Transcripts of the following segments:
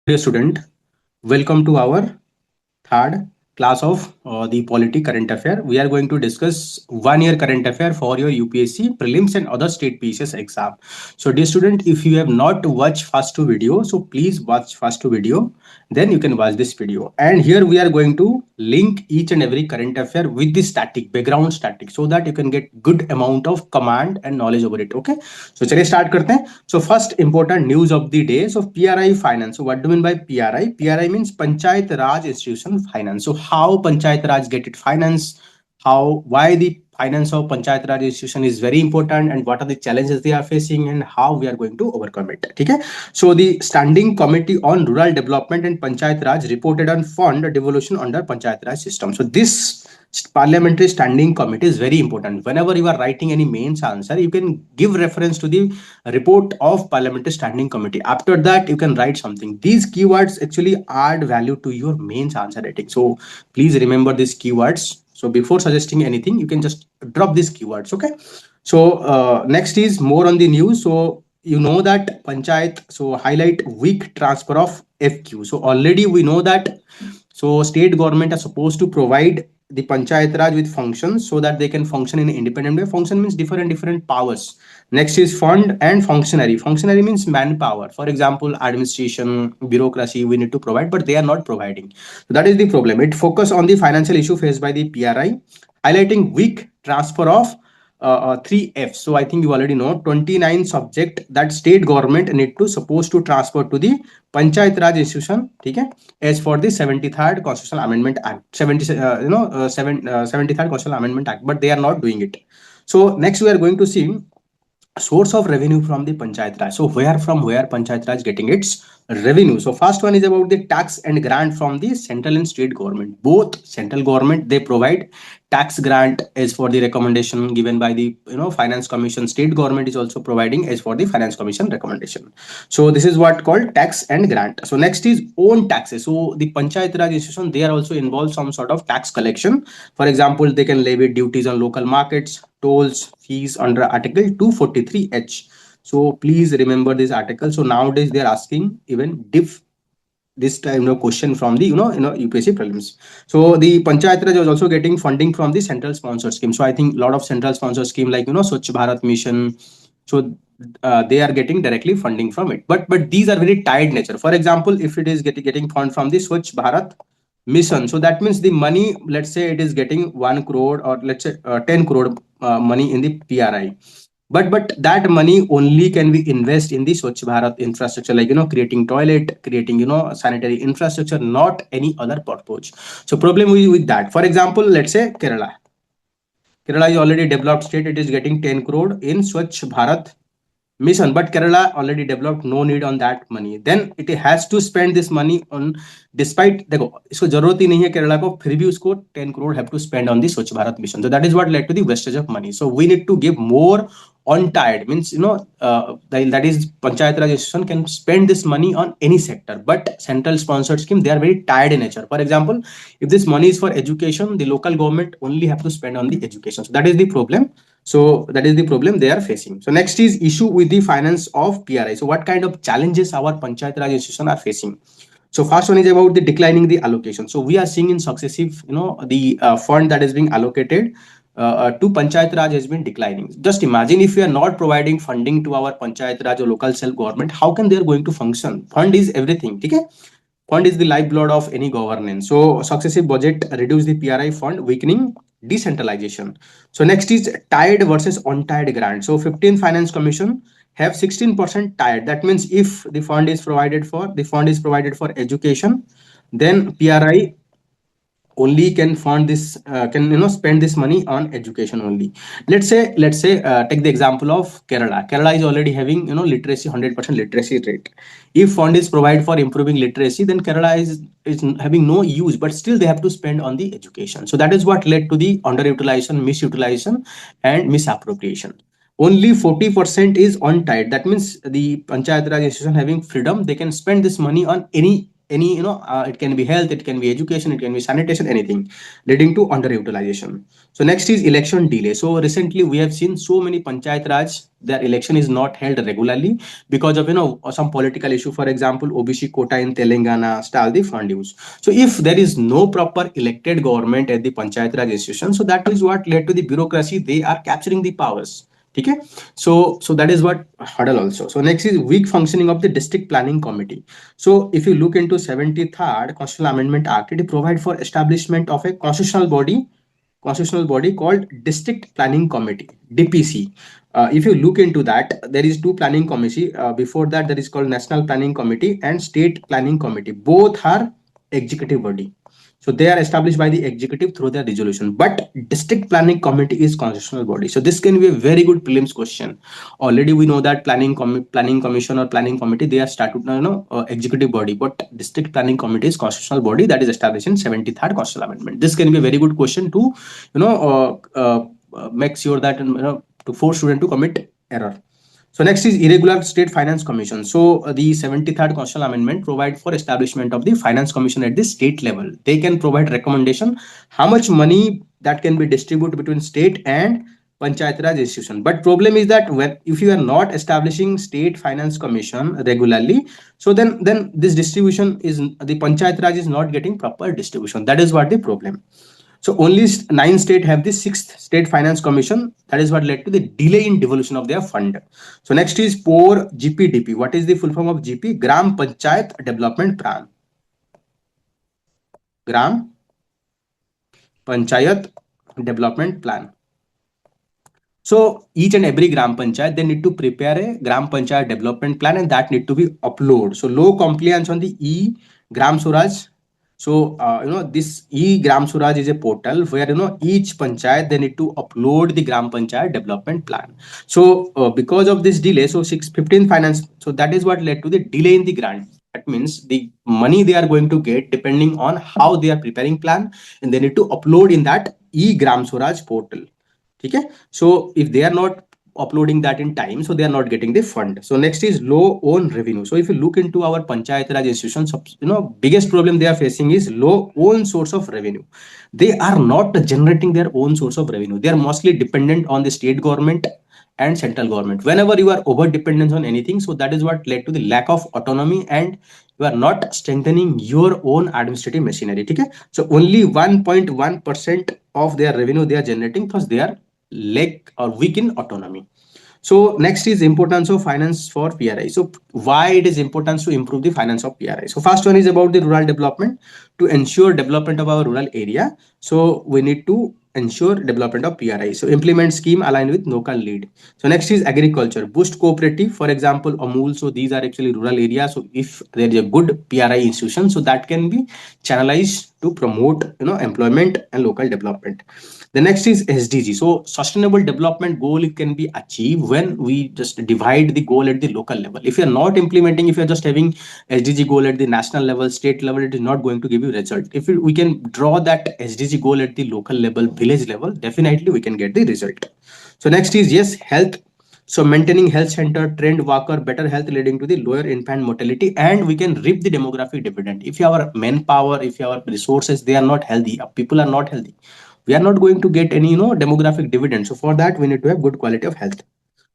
Hello, dear student. Welcome to our third class of the Polity Current Affair. We are going to discuss 1 year current affair for your UPSC Prelims and other State PCS exam. So, dear student, if you have not watched first two video, so please watch first two video. Then you can watch this video. And here we are going to link each and every current affair with the static background static, so that you can get good amount of command and knowledge over it. Okay. So चलिए start करते हैं. So first important news of the day. So PRI finance. So what do you mean by PRI? PRI means Panchayat Raj Institution Finance. So how Panchayat Raj get it finance? Why the finance of Panchayat Raj institution is very important, and what are the challenges they are facing, and how we are going to overcome it. Okay. So the Standing Committee on Rural Development and Panchayat Raj reported on fund devolution under Panchayat Raj system. So this parliamentary standing committee is very important. Whenever you are writing any mains answer, you can give reference to the report of parliamentary standing committee. After that, you can write something. These keywords actually add value to your mains answer writing. So please remember these keywords. So before suggesting anything, you can just drop these keywords. Okay. So next is more on the news. So you know that Panchayat, so highlight weak transfer of FQ. So already we know that, so state government are supposed to provide the Panchayat Raj with functions so that they can function in an independent way. Function means different powers. Next is fund and functionary. Functionary means manpower. For example, administration, bureaucracy, we need to provide, but they are not providing. So that is the problem. It focus on the financial issue faced by the PRI, highlighting weak transfer of 3F. So I think you already know 29 subject that state government need to supposed to transfer to the Panchayat Raj institution. Okay, as for the 73rd Constitutional Amendment Act, 73rd Constitutional Amendment Act, but they are not doing it. So next we are going to see source of revenue from the Panchayat Raj. So where Panchayat Raj getting its revenue? So first one is about the tax and grant from the central and state government. Both central government, they provide tax grant as for the recommendation given by the finance commission. State government is also providing as for the finance commission recommendation. So this is what called tax and grant. So next is own taxes. So the Panchayat Raj institution, they are also involved some sort of tax collection. For example, they can levy duties on local markets, tolls, fees under Article 243H. So please remember this article. So nowadays they are asking even diff this time question from the UPSC prelims. So the Panchayat Raj was also getting funding from the central sponsor scheme. So I think a lot of central sponsor scheme like Swachh Bharat Mission. So they are getting directly funding from it. But these are very tied nature. For example, if it is getting fund from the Swachh Bharat Mission, so that means the money, let's say it is getting 1 crore, or let's say 10 crore money in the PRI. But that money only can be invest in the Swachh Bharat infrastructure, like creating toilet, creating sanitary infrastructure, not any other purpose. So problem with that. For example, let's say Kerala is already developed state. It is getting 10 crore in Swachh Bharat mission, but Kerala already developed, no need on that money. Then it has to spend this money on, despite देखो इसको जरूरत ही नहीं है केरला को, फिर भी उसको 10 crore have to spend on the Swachh Bharat mission. So that is what led to the wastage of money. So we need to give more on tide, means that is Panchayat Raj institution can spend this money on any sector, but central sponsored scheme, they are very tied in nature. For example, if this money is for education, the local government only have to spend on the education. So that is the problem. So that is the problem they are facing. So next is issue with the finance of PRI. So what kind of challenges our Panchayat Raj institution are facing? So first one is about the declining the allocation. So we are seeing in successive, the fund that is being allocated to Panchayat Raj has been declining. Just imagine if we are not providing funding to our Panchayat Raj or local self government, how can they are going to function? Fund is everything. Okay? Fund is the lifeblood of any governance. So successive budget reduce the PRI fund, weakening decentralization. So next is tied versus untied grant. So 15 Finance Commission have 16% tied. That means if the fund is provided for education, then PRI only can fund this can spend this money on education only. Let's say take the example of Kerala is already having literacy 100% literacy rate. If fund is provided for improving literacy, then Kerala is having no use, but still they have to spend on the education. So that is what led to the underutilization, misutilization, and misappropriation. Only 40% is untied. That means the Panchayat Raj institution having freedom, they can spend this money on any any, it can be health, it can be education, it can be sanitation, anything leading to underutilization. So next is election delay. So recently we have seen so many panchayat raj, their election is not held regularly because of, some political issue. For example, OBC quota in Telangana, stall the fund use. So if there is no proper elected government at the panchayat raj institution, so that is what led to the bureaucracy, they are capturing the powers. Okay, so that is what hurdle also. So next is weak functioning of the district planning committee. So if you look into 73rd Constitutional Amendment Act, it provide for establishment of a constitutional body called District Planning Committee, DPC. If you look into that, there is two planning committee. Before that, there is called National Planning Committee and State Planning Committee. Both are executive body. So they are established by the executive through their resolution. But District Planning Committee is constitutional body. So this can be a very good prelims question. Already we know that planning commission or planning committee, they are executive body, but District Planning Committee is constitutional body that is established in 73rd Constitutional Amendment. This can be a very good question to make sure that to force student to commit error. So next is irregular state finance commission. So the 73rd Constitutional Amendment provide for establishment of the finance commission at the state level. They can provide recommendation how much money that can be distributed between state and panchayat raj institution. But problem is that when if you are not establishing state finance commission regularly, so then this distribution is the panchayat raj is not getting proper distribution. That is what the problem. So only 9 states have the 6th State Finance Commission. That is what led to the delay in devolution of their fund. So next is poor GPDP. What is the full form of GP? Gram Panchayat Development Plan. Gram Panchayat Development Plan. So each and every Gram Panchayat, they need to prepare a Gram Panchayat Development Plan and that need to be uploaded. So low compliance on the Gram Swaraj. So, this Gram Swaraj is a portal where, each panchayat, they need to upload the Gram Panchayat development plan. So, because of this delay, so 615 finance, so that is what led to the delay in the grant. That means the money they are going to get depending on how they are preparing plan and they need to upload in that Gram Swaraj portal. Okay. So, if they are not uploading that in time, so they are not getting the fund. So next is low own revenue. So if you look into our panchayat raj institutions, biggest problem they are facing is low own source of revenue. They are not generating their own source of revenue. They are mostly dependent on the state government and central government. Whenever you are over dependent on anything, so that is what led to the lack of autonomy and you are not strengthening your own administrative machinery. Okay. So only 1.1% of their revenue they are generating because they are lack or weak in autonomy. So next is importance of finance for PRI. So why it is important to improve the finance of PRI? So first one is about the rural development. To ensure development of our rural area, so we need to ensure development of PRI. So implement scheme aligned with local need. So next is agriculture. Boost cooperative. For example, Amul. So these are actually rural areas. So if there is a good PRI institution, so that can be channelized to promote employment and local development. The next is SDG. So sustainable development goal can be achieved when we just divide the goal at the local level. If you're not implementing, if you're just having SDG goal at the national level, state level, it is not going to give you result. If we can draw that SDG goal at the local level, village level, definitely we can get the result. So next is yes, health. So maintaining health center, trend walker, better health leading to the lower infant mortality, and we can reap the demographic dividend. If our manpower, if our resources, they are not healthy, people are not healthy, we are not going to get any demographic dividend. So for that we need to have good quality of health.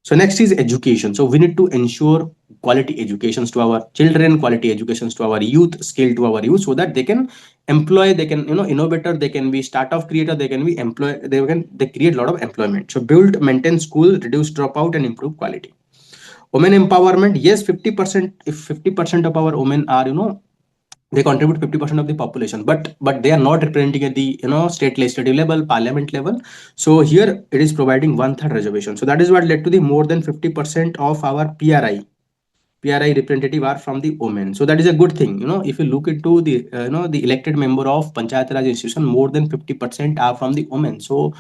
So next is education. So we need to ensure quality educations to our children, quality educations to our youth, skill to our youth, so that they can employ, they can innovator, they can be startup creator, they can be employ, they create a lot of employment. So build, maintain school, reduce dropout, and improve quality. Women empowerment. Yes, 50%. If 50% of our women are they contribute 50% of the population, but they are not representing at the state legislative level, parliament level. So here it is providing 1/3 reservation. So that is what led to the more than 50% of our PRI representative are from the women. So that is a good thing. If you look into the the elected member of panchayat raj institution, more than 50% are from the women. So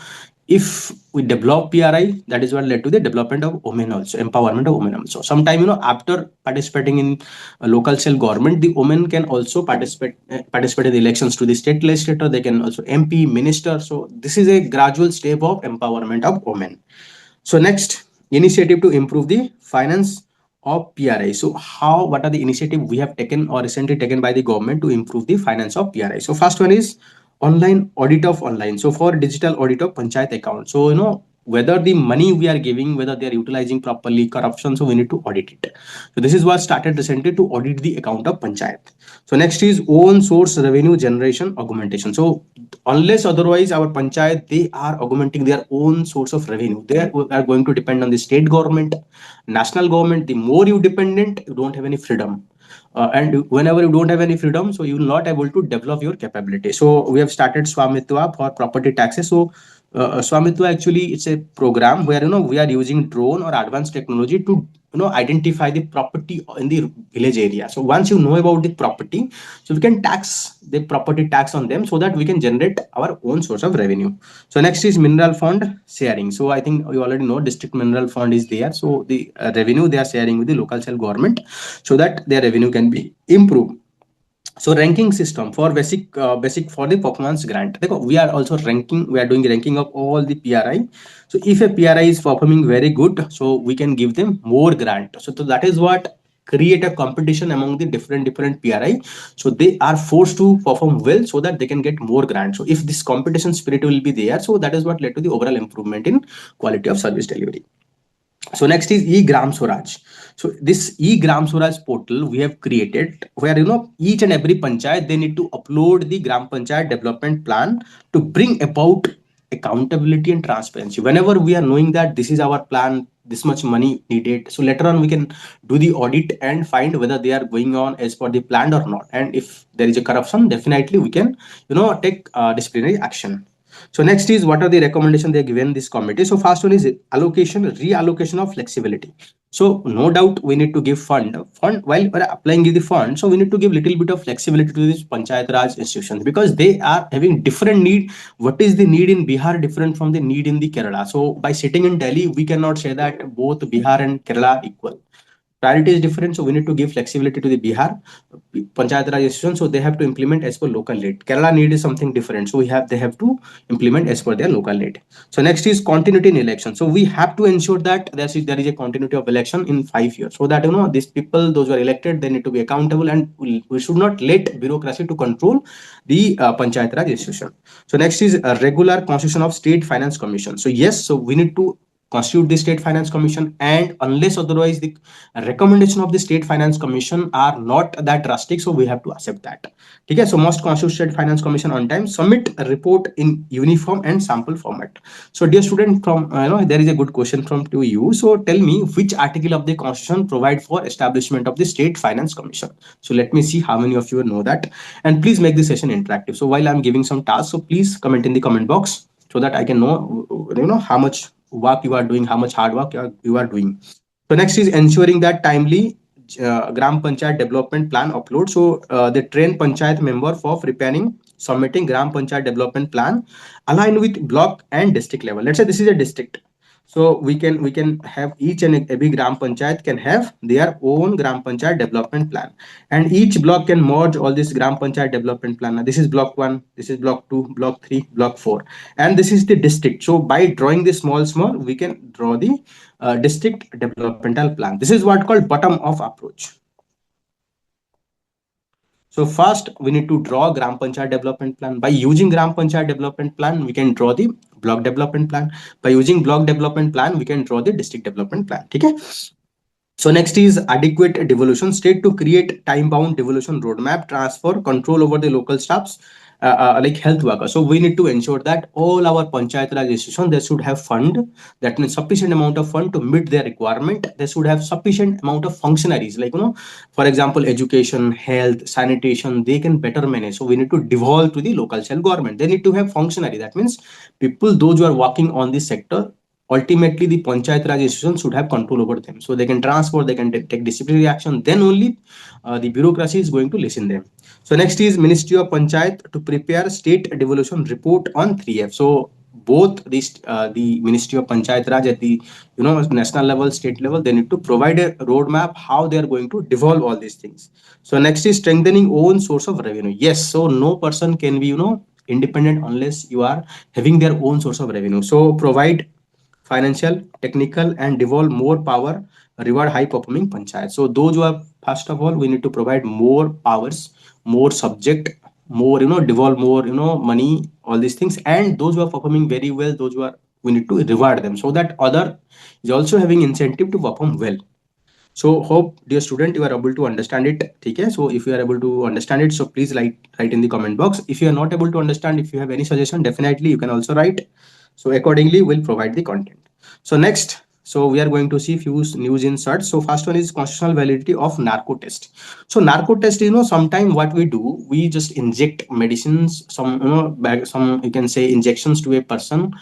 if we develop PRI, that is what led to the development of women also, empowerment of women also. Sometime after participating in a local self government, the women can also participate in the elections to the state legislature. They can also MP, minister. So this is a gradual step of empowerment of women. So next, initiative to improve the finance of PRI. So how, what are the initiative we have taken or recently taken by the government to improve the finance of PRI? So first one is online audit of online. So for digital audit of panchayat account. So whether the money we are giving, whether they are utilizing properly, corruption, so we need to audit it. So this is what started recently to audit the account of panchayat. So next is own source revenue generation augmentation. So unless otherwise our panchayat, they are augmenting their own source of revenue. They are going to depend on the state government, national government. The more you dependent, you don't have any freedom. And whenever you don't have any freedom, so you will not able to develop your capability. So we have started Swamitwa for property taxes. So Swamitwa actually it's a program where we are using drone or advanced technology to identify the property in the village area. So once you know about the property, so we can tax the property tax on them so that we can generate our own source of revenue. So next is mineral fund sharing. So I think you already know district mineral fund is there. So the revenue they are sharing with the local self government so that their revenue can be improved. So ranking system for basic for the performance grant. We are also ranking, we are doing ranking of all the PRI. So if a PRI is performing very good, so we can give them more grant. So that is what create a competition among the different PRI. So they are forced to perform well so that they can get more grants. So if this competition spirit will be there, so that is what led to the overall improvement in quality of service delivery. So next is e-gram swaraj. So this e-gram swaraj portal we have created where each and every panchayat they need to upload the gram panchayat development plan to bring about accountability and transparency. Whenever we are knowing that this is our plan, this much money needed, so later on we can do the audit and find whether they are going on as per the plan or not. And if there is a corruption, definitely we can take disciplinary action. So next is what are the recommendations they are given this committee. So first one is reallocation of flexibility. So no doubt we need to give fund while we're applying the fund. So we need to give little bit of flexibility to these panchayat raj institutions because they are having different need. What is the need in Bihar different from the need in the Kerala? So by sitting in Delhi, we cannot say that both Bihar and Kerala are equal. Priority is different, so we need to give flexibility to the Bihar panchayat raj institution, so they have to implement as per local need. Kerala need is something different, so they have to implement as per their local need. So next is continuity in election. So we have to ensure that there is a continuity of election in 5 years, so that these people, those who are elected, they need to be accountable, and we should not let bureaucracy to control the panchayat raj institution. So next is a regular constitution of state finance commission. So yes, so we need to constitute the state finance commission, and unless otherwise the recommendation of the state finance commission are not that drastic, so we have to accept that. Okay, so must constitute state finance commission on time, submit a report in uniform and sample format. So dear student, from there is a good question from to you. So tell me which article of the constitution provide for establishment of the state finance commission. So let me see how many of you know that, and please make the session interactive. So while I'm giving some tasks, so please comment in the comment box so that I can know how much work you are doing, how much hard work you are doing. So next is ensuring that timely gram panchayat development plan upload. So they train panchayat member for preparing, submitting gram panchayat development plan aligned with block and district level. Let's say this is a district. So we can have each and every gram panchayat can have their own gram panchayat development plan, and each block can merge all this gram panchayat development plan. Now, this is block 1, this is block 2, block 3, block 4, and this is the district. So by drawing this small, we can draw the district developmental plan. This is what called bottom up approach. So first we need to draw gram panchayat development plan. By using gram panchayat development plan, we can draw the block development plan. By using block development plan, we can draw the district development plan. Okay. So next is adequate devolution. State to create time-bound devolution roadmap, transfer control over the local staffs, like health workers. So we need to ensure that all our panchayat raj institutions, they should have fund, that means sufficient amount of fund to meet their requirement. They should have sufficient amount of functionaries, like for example, education, health, sanitation, they can better manage. So we need to devolve to the local self government. They need to have functionary. That means people, those who are working on this sector, ultimately the panchayat raj institution should have control over them, so they can transfer, they can take disciplinary action, then only the bureaucracy is going to listen them. So next is Ministry of Panchayat to prepare state devolution report on 3F. So both the Ministry of Panchayat Raj at the national level, state level, they need to provide a roadmap how they are going to devolve all these things. So next is strengthening own source of revenue. Yes, so no person can be independent unless you are having their own source of revenue. So provide financial, technical, and devolve more power, reward high performing panchayat. So those who are, first of all, we need to provide more powers, more subject, more, devolve more, money, all these things. And those who are performing very well, those who are, we need to reward them so that other is also having incentive to perform well. So hope, dear student, you are able to understand it. Okay, so if you are able to understand it, so please write in the comment box. If you are not able to understand, if you have any suggestion, definitely you can also write. So accordingly, we'll provide the content. So next, so we are going to see few news inserts. So first one is constitutional validity of narco test. So narco test, sometime what we do, we just inject medicines, some, some, you can say, injections to a person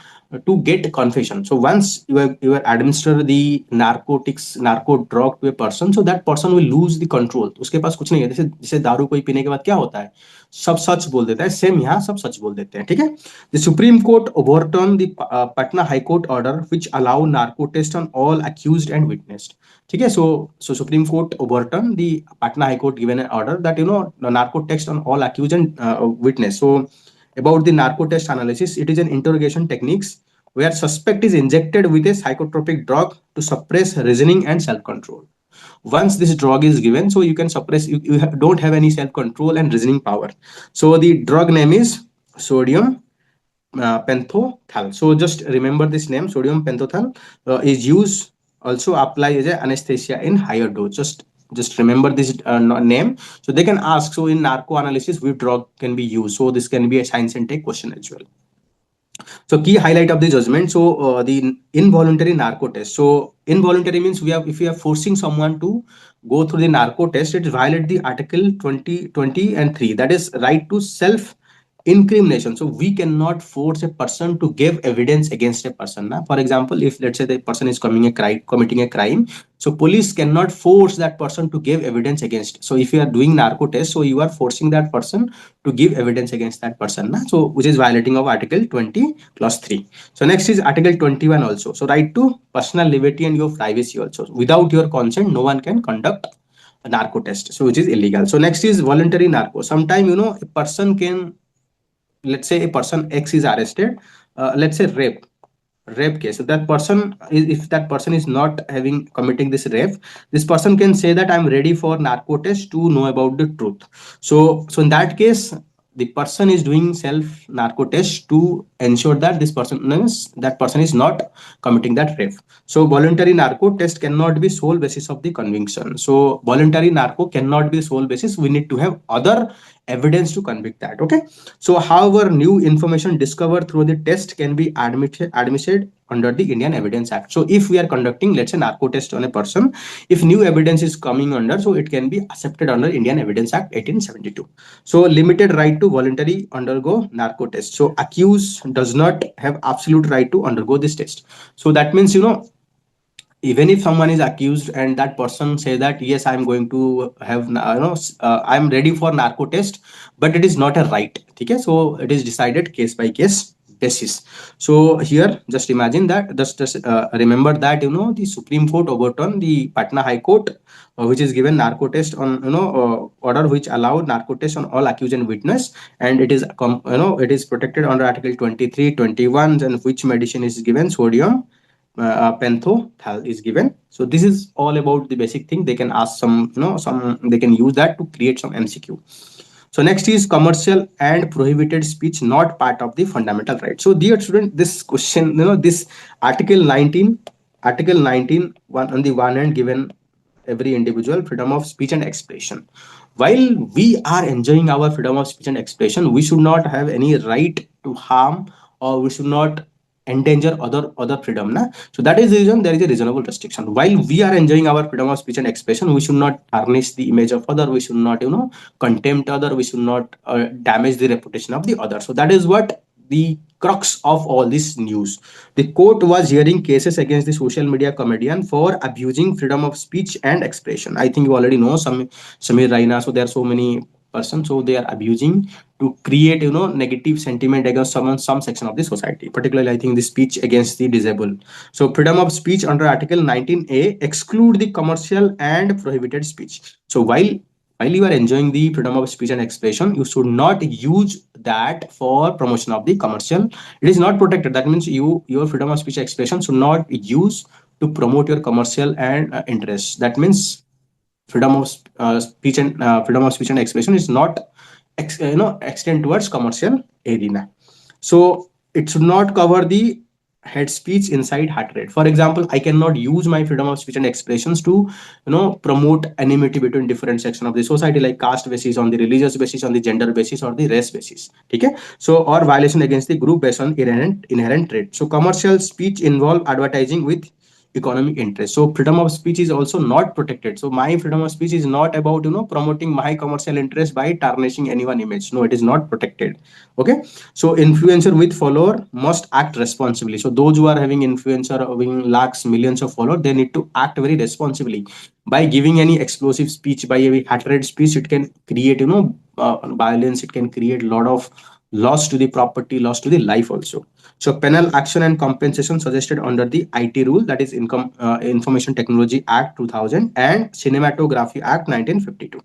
to get confession. So once you administer the narco drug to a person, so that person will lose the control. उसके पास कुछ नहीं है. जैसे जैसे दारू कोई पीने के बाद क्या होता है, सब सच बोल देता है. सेम यहाँ सब सच बोल देते हैं. ठीक है. The Supreme Court overturned the Patna High Court order which allow narco test on all accused and witnessed. ठीक है. So Supreme Court overturned the Patna High Court given an order that the narco test on all accused and witness. So about the narco test analysis, it is an interrogation techniques where suspect is injected with a psychotropic drug to suppress reasoning and self-control. Once this drug is given, so you can suppress, don't have any self-control and reasoning power. So the drug name is sodium pentothal. So just remember this name, sodium pentothal is used, also apply as a anesthesia in higher dose. Just remember this name. So they can ask, so in narco analysis which drug can be used. So this can be a science and tech question as well. So key highlight of the judgment. So the involuntary narco test. So involuntary means if we are forcing someone to go through the narco test, it violates the article 20 and 3. That is right to self incrimination. So we cannot force a person to give evidence against a person. Na? For example, if let's say the person is committing a crime, so police cannot force that person to give evidence against. So if you are doing narco test, so you are forcing that person to give evidence against that person. Na? So which is violating of article 20 clause 3. So next is article 21 also. So right to personal liberty and your privacy also. Without your consent, no one can conduct a narco test. So which is illegal. So next is voluntary narco. Sometime a person can, let's say a person X is arrested, let's say rape case. So that person is, if that person is not having committing this rape, this person can say that I'm ready for narco test to know about the truth. So in that case, the person is doing self narco test to ensure that that person is not committing that rape. So voluntary narco test cannot be sole basis of the conviction. So voluntary narco cannot be sole basis. We need to have other evidence to convict that. Okay. So however, new information discovered through the test can be admitted under the Indian Evidence Act. So if we are conducting, let's say, narco test on a person, if new evidence is coming under, so it can be accepted under Indian Evidence Act 1872. So limited right to voluntarily undergo narco test. So accused does not have absolute right to undergo this test. So that means, even if someone is accused and that person say that yes, I'm going to have I'm ready for narco test, but it is not a right. Okay, so it is decided case by case basis. So here just imagine that, just remember that the Supreme Court overturned the Patna High Court, which is given narco test on order which allowed narco test on all accused and witness, and it is it is protected under article 23, 21, and which medicine is given, sodium pentothal is given. So this is all about the basic thing. They can ask some, they can use that to create some MCQ. So next is commercial and prohibited speech not part of the fundamental right. So dear student, this question, this article 19, on the one hand given every individual freedom of speech and expression. While we are enjoying our freedom of speech and expression, we should not have any right to harm, or we should not endanger other freedom. Na? So that is the reason there is a reasonable restriction. While we are enjoying our freedom of speech and expression, we should not tarnish the image of other. We should not contempt other. We should not damage the reputation of the other. So that is what the crux of all this news. The court was hearing cases against the social media comedian for abusing freedom of speech and expression. I think you already know Samir Raina. So there are so many persons, so they are abusing to create negative sentiment against some section of the society, particularly I think the speech against the disabled. So freedom of speech under article 19A exclude the commercial and prohibited speech. So while while you are enjoying the freedom of speech and expression, you should not use that for promotion of the commercial. It is not protected. That means your freedom of speech and expression should not use to promote your commercial and interests. That means freedom of speech and expression is not extend towards commercial arena. So it should not cover the head speech inside heart rate. For example, I cannot use my freedom of speech and expressions to promote enmity between different section of the society, like caste basis, on the religious basis, on the gender basis, or the race basis. Okay, so or violation against the group based on inherent trait. So commercial speech involve advertising with economic interest. So freedom of speech is also not protected. So my freedom of speech is not about promoting my commercial interest by tarnishing anyone image. No, it is not protected. Okay, so influencer with follower must act responsibly. So those who are having influencer, having lakhs, millions of followers, they need to act very responsibly. By giving any explosive speech, by a hatred speech, it can create violence. It can create a lot of loss to the property, loss to the life also. So penal action and compensation suggested under the IT rule, that is Information Technology Act 2000 and Cinematography Act 1952.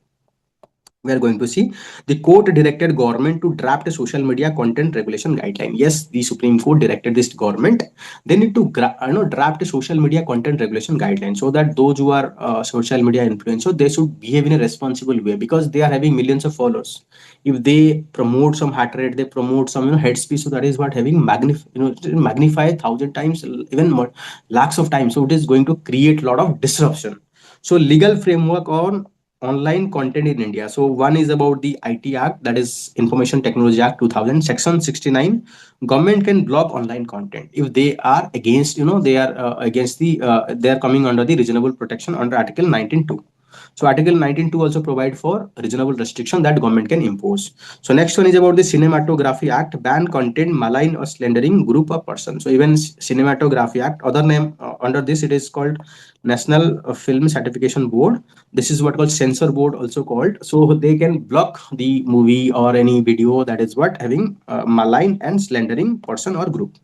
We are going to see the court directed government to draft a social media content regulation guideline. Yes, the Supreme Court directed this government. They need to draft a social media content regulation guideline, so that those who are social media influencers, they should behave in a responsible way, because they are having millions of followers. If they promote some hatred, they promote some hate speech, so that is what having magnify 1,000 times, even more, lakhs of times. So it is going to create a lot of disruption. So legal framework on online content in India. So one is about the IT Act, that is Information Technology Act 2000, Section 69. Government can block online content if they are against, they are against the, they are coming under the reasonable protection under Article 19.2. So Article 19.2 also provide for reasonable restriction that government can impose. So next one is about the Cinematography Act, ban content malign or slandering group of persons. So even Cinematography Act, other name under this, it is called National Film Certification Board. This is what called censor board also called. So they can block the movie or any video that is what having malign and slandering person or group.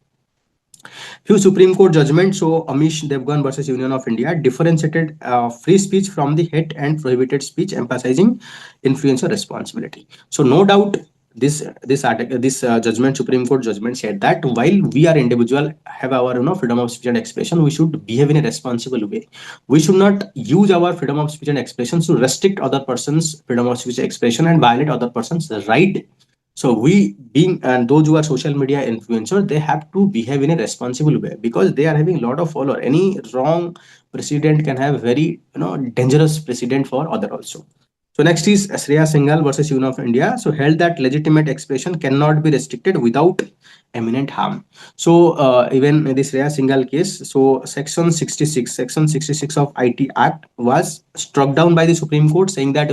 Few Supreme Court judgments. So Amish Devgan versus Union of India differentiated free speech from the hate and prohibited speech, emphasizing influencer responsibility. So no doubt this judgment, Supreme Court judgment, said that while we are individual, have our freedom of speech and expression, we should behave in a responsible way. We should not use our freedom of speech and expression to restrict other person's freedom of speech and expression and violate other person's right. So we being, and those who are social media influencers, they have to behave in a responsible way, because they are having a lot of follower. Any wrong precedent can have very dangerous precedent for other also. So next is Shreya Singhal versus Union of India. So held that legitimate expression cannot be restricted without eminent harm. So even in this Shreya Singhal case, so Section 66 of IT Act was struck down by the Supreme Court, saying that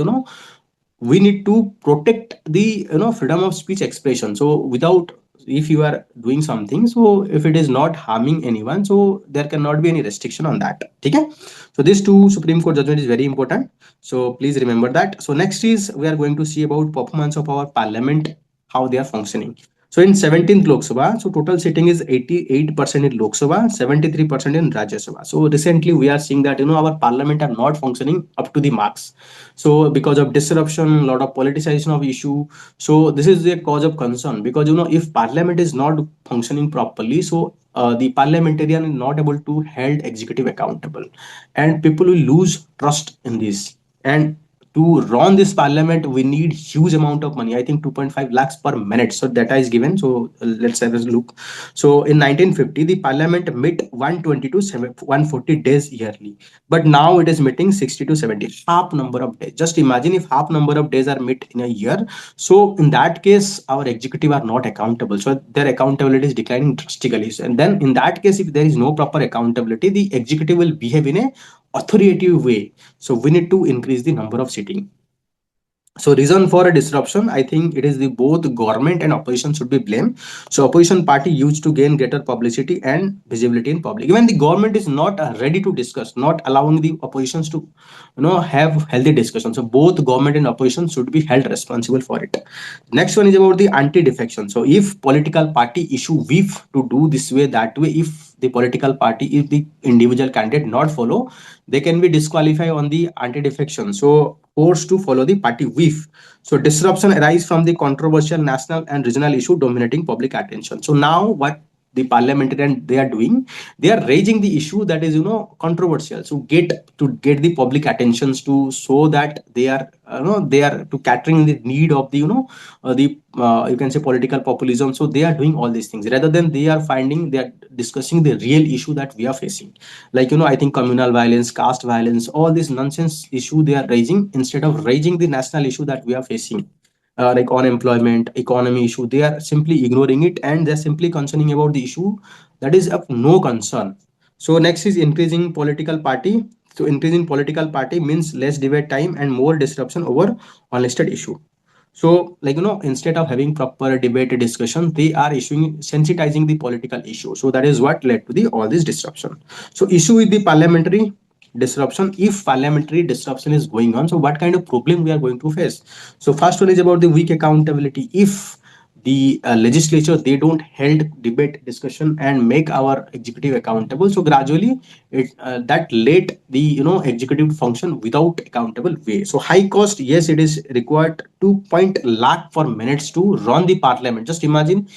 we need to protect the freedom of speech expression. So without, if you are doing something, so if it is not harming anyone, so there cannot be any restriction on that. Okay, so these two Supreme Court judgment is very important, so please remember that. So next is we are going to see about performance of our parliament, how they are functioning. So in 17th Lok Sabha, so total sitting is 88% in Lok Sabha, 73% in Rajya Sabha. So recently we are seeing that our parliament are not functioning up to the marks. So because of disruption, a lot of politicization of issue. So this is a cause of concern, because if parliament is not functioning properly, so the parliamentarian is not able to hold executive accountable, and people will lose trust in this. And to run this parliament, we need huge amount of money. I think 2.5 lakhs per minute. So data is given. So let's have a look. So in 1950, the parliament met 120 to 140 days yearly. But now it is meeting 60 to 70, half number of days. Just imagine if half number of days are met in a year. So in that case, our executive are not accountable. So their accountability is declining drastically. And then in that case, if there is no proper accountability, the executive will behave in a authoritative way. So we need to increase the number of sitting. So reason for a disruption, I think it is the both government and opposition should be blamed. So opposition party used to gain greater publicity and visibility in public. Even the government is not ready to discuss, not allowing the oppositions to have healthy discussion. So both government and opposition should be held responsible for it. Next one is about the anti-defection. So if political party issue whiff to do this way, that way, if the political party, if the individual candidate not follow, they can be disqualified on the anti-defection. So forced to follow the party whip. So disruption arise from the controversial national and regional issue dominating public attention. So now what the parliamentarian they are doing, they are raising the issue that is controversial, so get the public attentions to show that they are they are to catering the need of the the you can say political populism. So they are doing all these things rather than they are finding, they are discussing the real issue that we are facing, like I think communal violence, caste violence, all this nonsense issue they are raising instead of raising the national issue that we are facing, like unemployment, economy issue. They are simply ignoring it and they're simply concerning about the issue that is of no concern. So next is increasing political party. So increasing political party means less debate time and more disruption over unlisted issue. So like instead of having proper debate discussion, they are issuing sensitizing the political issue. So that is what led to the all this disruption. So issue with the parliamentary disruption. If parliamentary disruption is going on, so what kind of problem we are going to face? So first one is about the weak accountability. If the legislature they don't held debate discussion and make our executive accountable, so gradually it that led the executive function without accountable way. So high cost, yes, it is required 2 lakh for minutes to run the parliament. Just imagine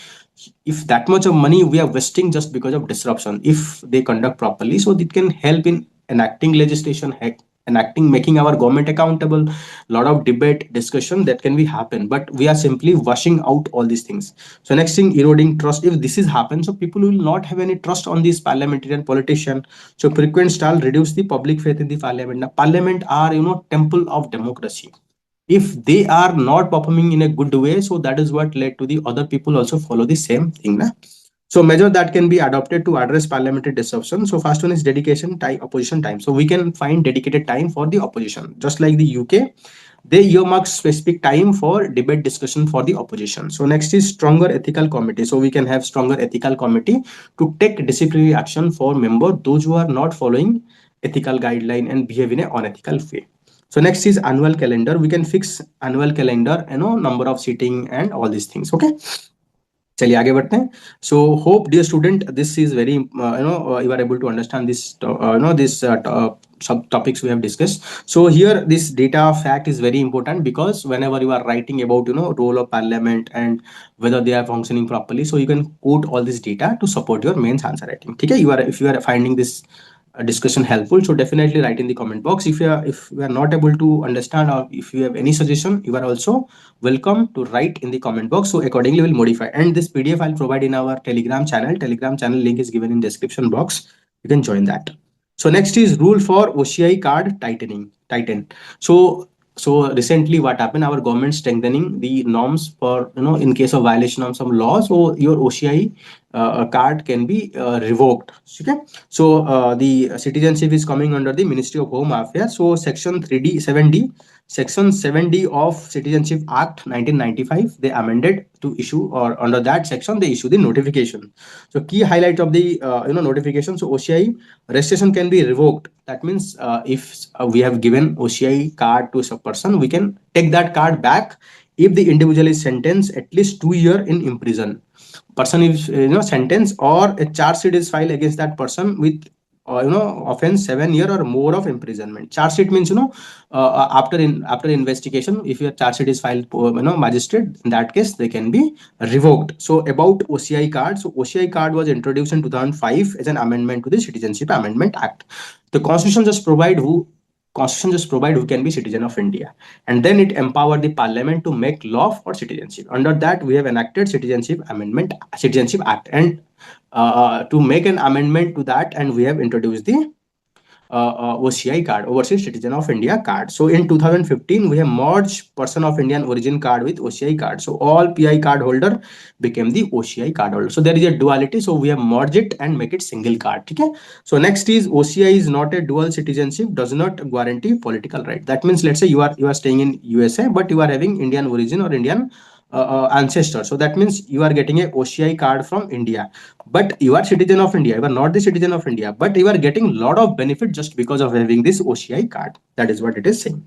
if that much of money we are wasting just because of disruption. If they conduct properly, so it can help in enacting legislation, enacting, making our government accountable. Lot of debate discussion that can be happen, but we are simply washing out all these things. So next thing, eroding trust. If this is happen, so people will not have any trust on these parliamentarian politician. So frequent stall reduce the public faith in the parliament. Now parliament are temple of democracy. If they are not performing in a good way, so that is what led to the other people also follow the same thing na? So measure that can be adopted to address parliamentary disruption. So first one is dedication time, opposition time. So we can find dedicated time for the opposition, just like the UK. They earmark specific time for debate discussion for the opposition. So next is stronger ethical committee. So we can have stronger ethical committee to take disciplinary action for member those who are not following ethical guideline and behave in an unethical way. So next is annual calendar. We can fix annual calendar, number of sitting and all these things. Okay. चलिए आगे बढ़ते हैं. So hope dear student this is very you are able to understand this this sub topics we have discussed. So here this data fact is very important because whenever you are writing about role of parliament and whether they are functioning properly, so you can quote all this data to support your mains answer writing. Okay, you are, if you are finding this discussion helpful, so definitely write in the comment box. If you are not able to understand or if you have any suggestion, you are also welcome to write in the comment box, so accordingly we'll modify. And this PDF I'll provide in our telegram channel link is given in description box, you can join that. So next is rule for OCI card tighten. So recently what happened, our government strengthening the norms for in case of violation of some law, so your OCI card can be revoked. Okay, so the citizenship is coming under the Ministry of Home Affairs. So section 3D 7D, section 7D of Citizenship Act 1995, they amended to issue, or under that section they issue the notification. So key highlight of the notification. So OCI registration can be revoked. That means if we have given OCI card to a person, we can take that card back if the individual is sentenced at least 2 years in prison. Person is sentenced, or a charge sheet is filed against that person with offense 7 year or more of imprisonment. Charge sheet means after investigation, if your charge sheet is filed magistrate, in that case they can be revoked. So about OCI card. So OCI card was introduced in 2005 as an amendment to the Citizenship Amendment Act. The constitution just provide who can be citizen of India, and then it empowered the parliament to make law for citizenship. Under that we have enacted Citizenship Act, and to make an amendment to that, and we have introduced the OCI card, Overseas Citizen of India card. So in 2015, we have merged Person of Indian Origin card with OCI card. So all PI card holder became the OCI card holder. So there is a duality. So we have merged it and make it single card. Okay. So next is OCI is not a dual citizenship, does not guarantee political right. That means let's say you are staying in USA, but you are having Indian origin or Indian ancestor. So that means you are getting a OCI card from India, but you are citizen of India. You are not the citizen of India, but you are getting a lot of benefit just because of having this OCI card. That is what it is saying.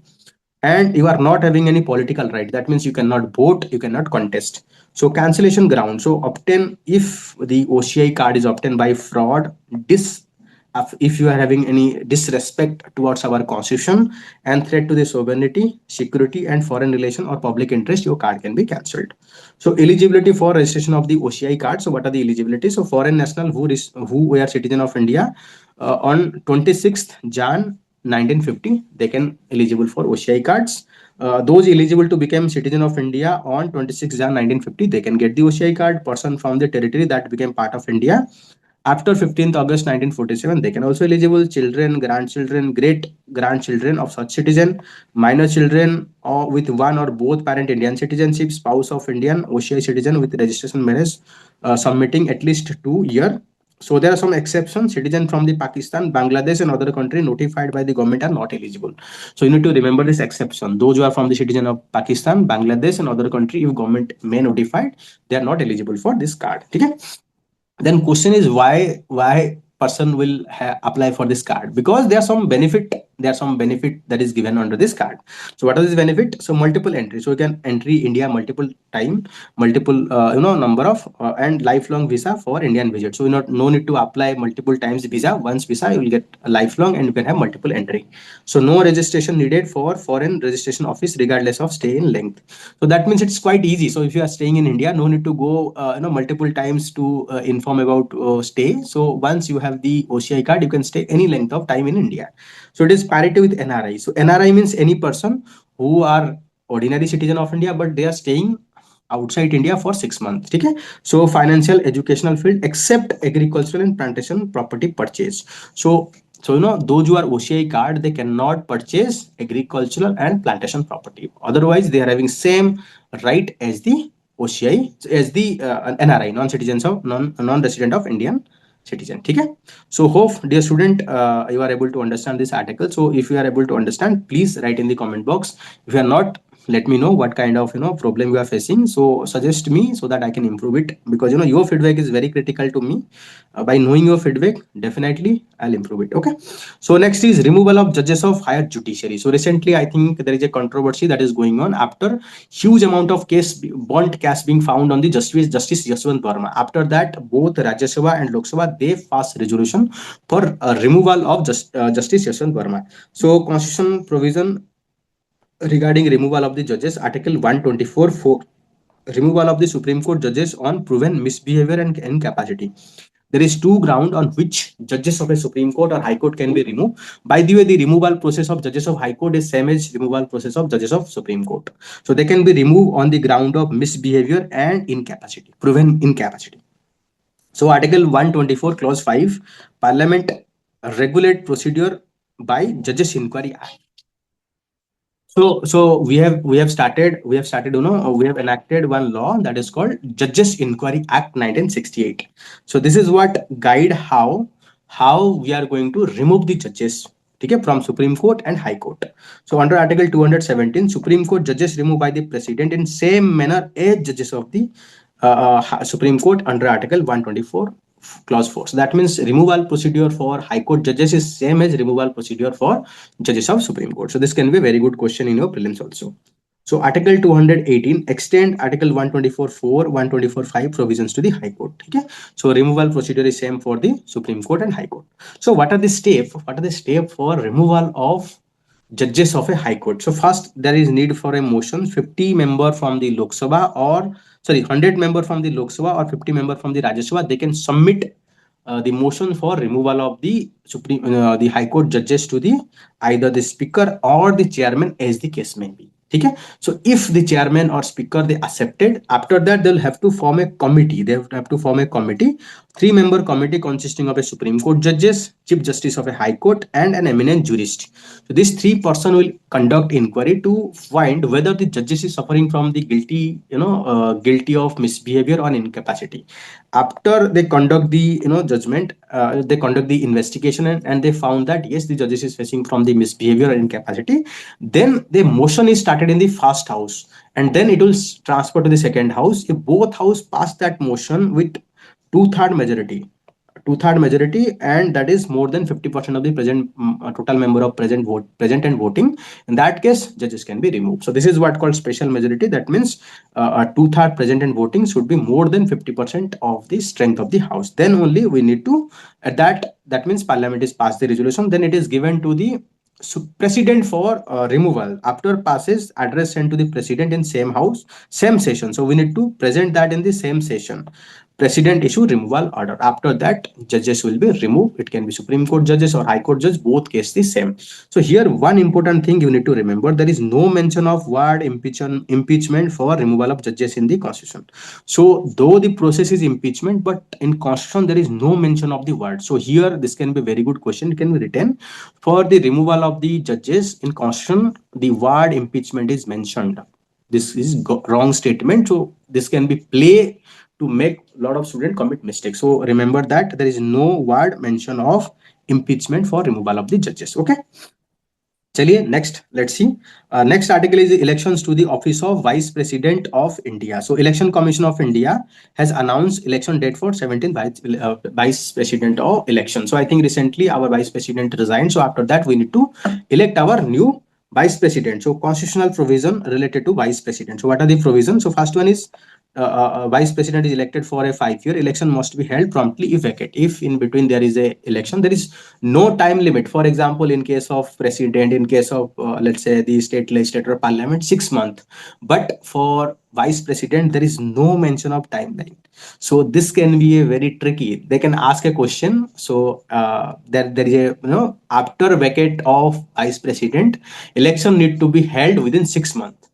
and you are not having any political right. That means you cannot vote, you cannot contest. So cancellation ground. So obtain, if the OCI card is obtained by fraud, dis if you are having any disrespect towards our constitution and threat to the sovereignty, security and foreign relation or public interest, your card can be cancelled. So eligibility for registration of the OCI card. So what are the eligibility? So foreign national who were citizen of India on 26th Jan 1950, they can eligible for OCI cards. Those eligible to become citizen of India on 26th Jan 1950, they can get the OCI card. Person from the territory that became part of India after 15th August 1947, they can also eligible. Children, grandchildren, great grandchildren of such citizen, minor children or with one or both parent Indian citizenship, spouse of Indian OCI citizen with registration marriage submitting at least 2 year. So there are some exceptions. Citizen from the Pakistan, Bangladesh, and other country notified by the government are not eligible. So you need to remember this exception. Those who are from the citizen of Pakistan, Bangladesh, and other country, if government may notified, they are not eligible for this card. Okay? Then question is why person will apply for this card? Because there are some benefit that is given under this card. So what is this benefit? So multiple entry, so you can entry India multiple time, multiple number of and lifelong visa for Indian visit. So you not no need to apply multiple times visa. Once visa you will get a lifelong and you can have multiple entry. So no registration needed for foreign registration office regardless of stay in length. So that means it's quite easy. So if you are staying in India, no need to go multiple times to inform about stay. So once you have the OCI card, you can stay any length of time in India. So it is parity with NRI. So NRI means any person who are ordinary citizen of India, but they are staying outside India for 6 months. Okay. So financial, educational field, except agricultural and plantation property purchase. So those who are OCI card, they cannot purchase agricultural and plantation property. Otherwise, they are having same right as the OCI, as the NRI, non-citizens of non-resident of Indian citizen. Okay. So hope, dear student, you are able to understand this article. So if you are able to understand, please write in the comment box. If you are not, let me know what kind of problem you are facing. So suggest me so that I can improve it, because your feedback is very critical to me. By knowing your feedback, definitely I'll improve it. Okay. So next is removal of judges of higher judiciary. So recently I think there is a controversy that is going on after huge amount of burnt cash being found on the Justice Yashwant Verma. After that, both Rajya Sabha and Lok Sabha, they passed resolution for removal of Justice Yashwant Verma. So constitution provision regarding removal of the judges, Article 124 for removal of the Supreme Court judges on proven misbehavior and incapacity. There is two ground on which judges of a Supreme Court or High Court can be removed. By the way, the removal process of judges of High Court is same as removal process of judges of Supreme Court. So they can be removed on the ground of misbehavior and incapacity, proven incapacity. So Article 124 Clause 5, Parliament regulate procedure by Judges Inquiry Act. So we have started we have enacted one law that is called Judges Inquiry Act 1968. So this is what guide how we are going to remove the judges, okay, from Supreme Court and High Court. So under Article 217, Supreme Court judges removed by the President in same manner as judges of the Supreme Court under Article 124 Clause 4. So that means removal procedure for High Court judges is same as removal procedure for judges of Supreme Court. So this can be a very good question in your prelims also. So Article 218 extend Article 124.4, 124.5 provisions to the High Court. Okay. So removal procedure is same for the Supreme Court and High Court. So what are the steps? What are the steps for removal of judges of a High Court? So first, there is need for a motion. 50 member from the Lok Sabha, or sorry, 100 member from the Lok Sabha or 50 member from the Rajya Sabha, they can submit the motion for removal of the the High Court judges to the either the Speaker or the Chairman, as the case may be. Okay. So if the Chairman or Speaker they accepted, after that they'll have to form a committee. They have to form a committee, 3-member committee consisting of a Supreme Court judges, Chief Justice of a High Court, and an eminent jurist. So these 3 person will conduct inquiry to find whether the judges is suffering from the guilty of misbehavior or incapacity. After they conduct the judgment, they conduct the investigation, and they found that yes, the judges is facing from the misbehavior or incapacity. Then the motion is started in the first house, and then it will transfer to the second house. If both house pass that motion with 2/3 majority, two-third majority, and that is more than 50% of the present total member of present and voting. In that case, judges can be removed. So this is what called special majority. That means a two-third present and voting should be more than 50% of the strength of the house. Then only we need to at that means parliament is passed the resolution. Then it is given to the president for removal. After passes, address sent to the president in same house, same session. So we need to present that in the same session. President issue removal order. After that, judges will be removed. It can be Supreme Court judges or High Court judge, both case the same. So here one important thing you need to remember, there is no mention of word impeachment for removal of judges in the constitution. So though the process is impeachment, but in constitution there is no mention of the word. So here this can be very good question. It can be written for the removal of the judges in constitution, the word impeachment is mentioned. This is wrong statement. So this can be play to make a lot of students commit mistakes. So remember that there is no word mention of impeachment for removal of the judges. Okay. चलिए next, let's see. Next article is elections to the office of Vice President of India. So Election Commission of India has announced election date for 17th Vice President of election. So I think recently our Vice President resigned. So after that we need to elect our new Vice President. So constitutional provision related to Vice President. So what are the provisions? So first one is Vice President is elected for a 5-year. Election must be held promptly if vacant. If in between there is a election, there is no time limit. For example, in case of president, in case of let's say the state legislature or parliament, 6 months. But for Vice President, there is no mention of timeline. So this can be a very tricky. They can ask a question. So there is a after vacate of Vice President, election need to be held within 6 months.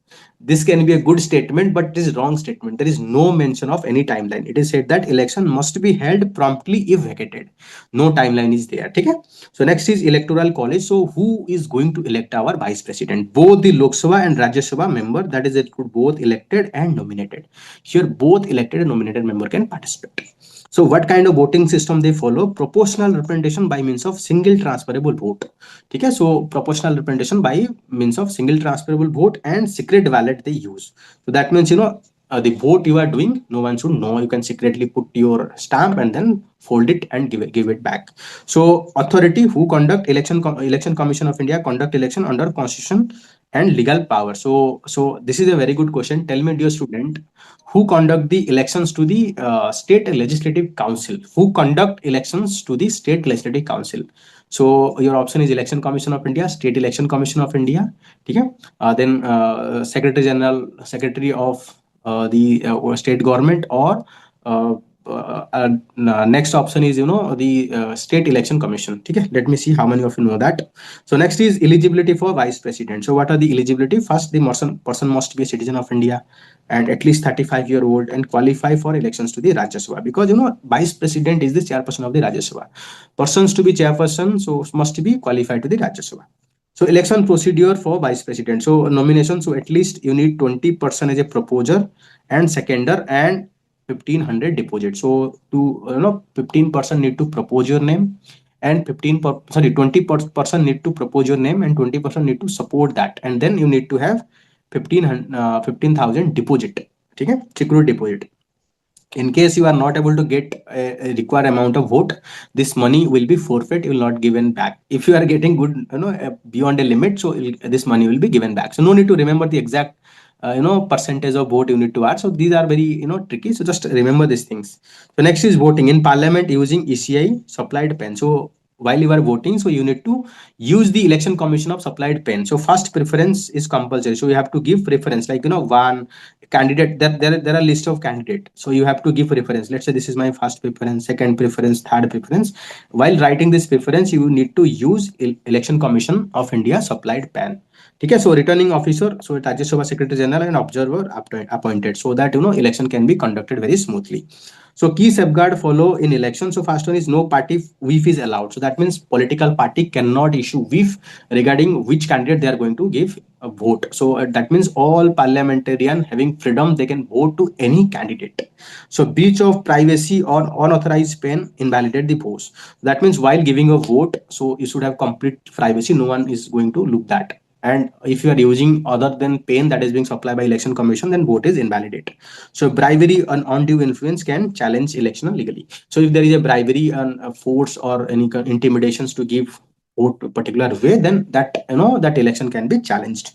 This can be a good statement, but it is wrong statement. There is no mention of any timeline. It is said that election must be held promptly if vacated. No timeline is there. Okay? So next is electoral college. So who is going to elect our vice president? Both the Lok Sabha and Rajya Sabha member, that is it, both elected and nominated. Here both elected and nominated member can participate. So what kind of voting system they follow? Proportional representation by means of single transferable vote. Okay, so proportional representation by means of single transferable vote and secret ballot they use. So that means the vote you are doing, no one should know. You can secretly put your stamp and then fold it and give it back. So authority who conduct election Commission of India conduct election under constitution and legal power. So this is a very good question. Tell me, dear student, who conduct the elections to the state legislative council? Who conduct elections to the state legislative council? So your option is Election Commission of India, State Election Commission of India. Okay? Then Secretary General, Secretary of the state government, or next option is the State Election Commission. Okay? Let me see how many of you know that. So next is eligibility for vice president. So what are the eligibility? First, the person must be a citizen of India and at least 35-year-old and qualify for elections to the Rajya Sabha, because vice president is the chairperson of the Rajya Sabha. Persons to be chairperson, so must be qualified to the Rajya Sabha. So election procedure for vice president. So nomination, so at least you need 20% as a proposer and seconder and 1500 deposit. So to 15% need to propose your name and 20% need to propose your name and 20% need to support that, and then you need to have 15,000 deposit. Okay, secure deposit. In case you are not able to get a required amount of vote, this money will be forfeit, you will not given back. If you are getting good beyond a limit, so this money will be given back. So no need to remember the exact percentage of vote you need to add. So these are very tricky, so just remember these things. So next is voting in parliament using ECI supplied pen. So while you are voting, so you need to use the election commission of supplied pen. So first preference is compulsory, so you have to give preference, like one candidate, there are list of candidates, so you have to give preference. Let's say this is my first preference, second preference, third preference. While writing this preference, you need to use election commission of India supplied pen. Okay, so returning officer, so Rajya Sabha Secretary General and observer appointed, so that election can be conducted very smoothly. So key safeguard follow in election. So first one is no party whiff is allowed. So that means political party cannot issue whiff regarding which candidate they are going to give a vote. So that means all parliamentarian having freedom, they can vote to any candidate. So breach of privacy or unauthorized pen invalidate the votes. That means while giving a vote, so you should have complete privacy. No one is going to look that. and if you are using other than pen that is being supplied by election commission, then vote is invalidate. So bribery and undue influence can challenge election legally. So if there is a bribery and a force or any intimidations to give vote a particular way, then that that election can be challenged.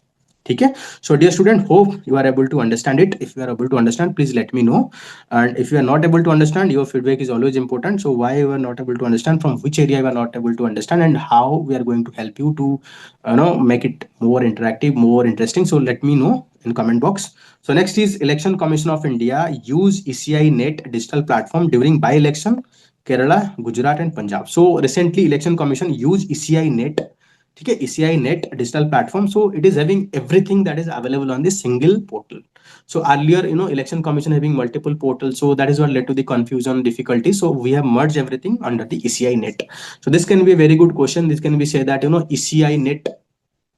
Okay, so dear student, hope you are able to understand it. If you are able to understand, please let me know. And if you are not able to understand, your feedback is always important. So why you are not able to understand, from which area you are not able to understand, and how we are going to help you to make it more interactive, more interesting. So let me know in comment box. So next is Election Commission of India use ECI net digital platform during by election Kerala, Gujarat and Punjab. So recently Election Commission used ECI net. Okay, ECI net digital platform, so it is having everything that is available on the single portal. So earlier, election commission having multiple portals, so that is what led to the confusion, difficulty. So we have merged everything under the ECI net. So this can be a very good question. This can be said that ECI net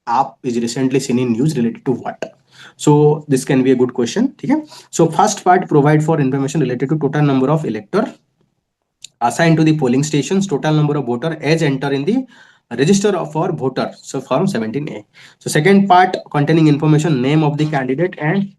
app is recently seen in news related to what. So this can be a good question. Okay, so first part, provide for information related to total number of elector assigned to the polling stations, total number of voter as enter in the register of our voter, so form 17A. So second part containing information, name of the candidate and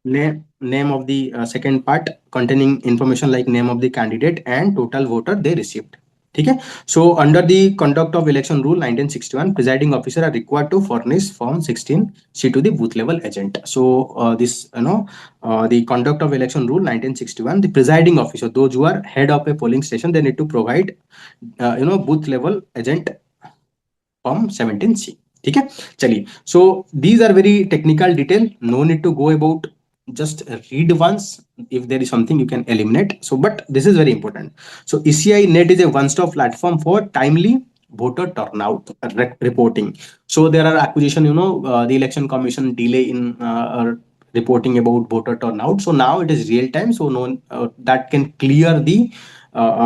name of the second part containing information like name of the candidate and total voter they received. Okay, so under the conduct of election rule 1961, presiding officer are required to furnish form 16C to the booth level agent. So this the conduct of election rule 1961, the presiding officer, those who are head of a polling station, they need to provide booth level agent form 17C. Okay, chaliye. So these are very technical detail, no need to go about, just read once. If there is something you can eliminate, so but this is very important. So ECI net is a one-stop platform for timely voter turnout reporting. So there are acquisition, the election commission delay in reporting about voter turnout. So now it is real time, so no that can clear the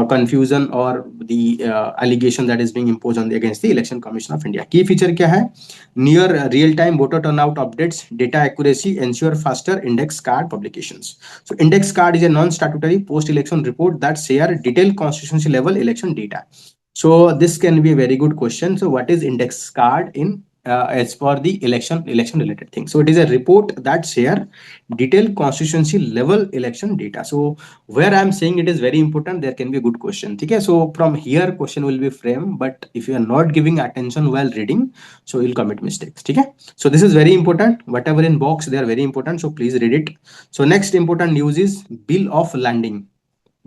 confusion or the allegation that is being imposed on against the Election Commission of India. Key feature क्या है? Near real-time voter turnout updates, data accuracy, ensure faster index card publications. So index card is a non-statutory post-election report that share detailed constituency level election data. So this can be a very good question. So what is index card in as for the election related thing? So it is a report that share detailed constituency level election data. So where I'm saying it is very important, there can be a good question. Okay, so from here question will be framed, but if you are not giving attention while reading, so you'll commit mistakes. Okay, so this is very important. Whatever in box, they are very important, so please read it. So next important news is bill of landing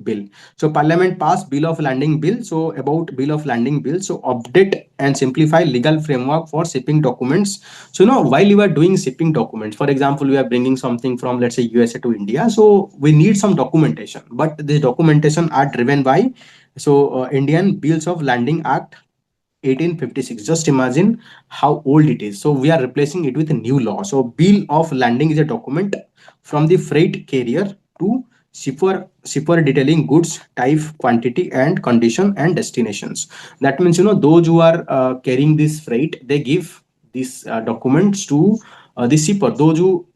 bill. So parliament passed bill of landing bill. So about bill of landing bill, so update and simplify legal framework for shipping documents. So while you are doing shipping documents, for example, we are bringing something from, let's say, USA to India, so we need some documentation, but this documentation are driven by Indian Bills of Landing Act 1856. Just imagine how old it is. So we are replacing it with a new law. So bill of landing is a document from the freight carrier to shipper detailing goods type, quantity and condition and destinations. That means those who are carrying this freight, they give these documents to the shipper. Those who